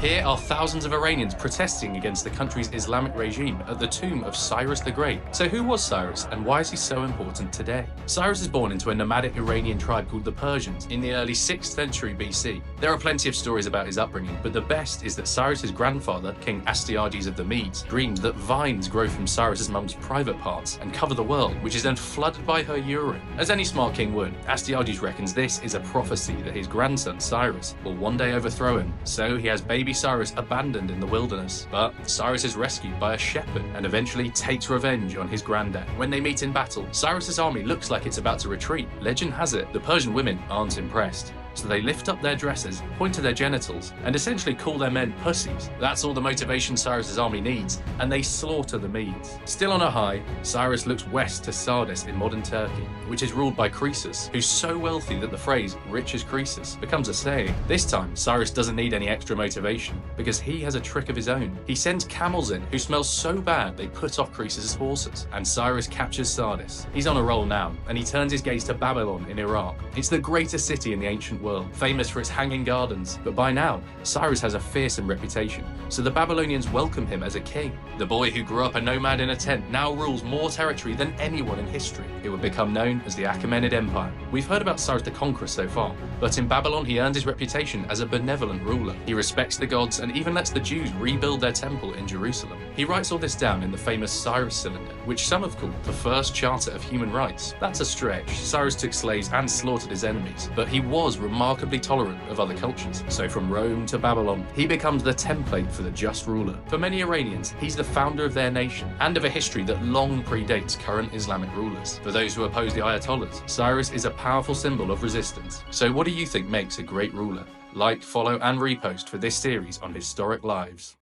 Here are thousands of Iranians protesting against the country's Islamic regime at the tomb of Cyrus the Great. So who was Cyrus, and why is he so important today? Cyrus is born into a nomadic Iranian tribe called the Persians in the early 6th century BC. There are plenty of stories about his upbringing, but the best is that Cyrus's grandfather, King Astyages of the Medes, dreamed that vines grow from Cyrus's mum's private parts and cover the world, which is then flooded by her urine. As any smart king would, Astyages reckons this is a prophecy that his grandson, Cyrus, will one day overthrow him. So he has baby Cyrus abandoned in the wilderness. But Cyrus is rescued by a shepherd and eventually takes revenge on his granddad. When they meet in battle, Cyrus's army looks like it's about to retreat. Legend has it, the Persian women aren't impressed. So they lift up their dresses, point to their genitals, and essentially call their men pussies. That's all the motivation Cyrus's army needs, and they slaughter the Medes. Still on a high, Cyrus looks west to Sardis in modern Turkey, which is ruled by Croesus, who's so wealthy that the phrase "rich as Croesus" becomes a saying. This time, Cyrus doesn't need any extra motivation, because he has a trick of his own. He sends camels in who smell so bad they put off Croesus's horses, and Cyrus captures Sardis. He's on a roll now, and he turns his gaze to Babylon in Iraq. It's the greatest city in the ancient world, famous for its hanging gardens, but by now, Cyrus has a fearsome reputation, so the Babylonians welcome him as a king. The boy who grew up a nomad in a tent now rules more territory than anyone in history. It would become known as the Achaemenid Empire. We've heard about Cyrus the Conqueror so far, but in Babylon he earned his reputation as a benevolent ruler. He respects the gods and even lets the Jews rebuild their temple in Jerusalem. He writes all this down in the famous Cyrus Cylinder, which some have called the first charter of human rights. That's a stretch. Cyrus took slaves and slaughtered his enemies, but he was remarkably tolerant of other cultures. So from Rome to Babylon, he becomes the template for the just ruler. For many Iranians, he's the founder of their nation and of a history that long predates current Islamic rulers. For those who oppose the Ayatollahs, Cyrus is a powerful symbol of resistance. So what do you think makes a great ruler? Like, follow, and repost for this series on historic lives.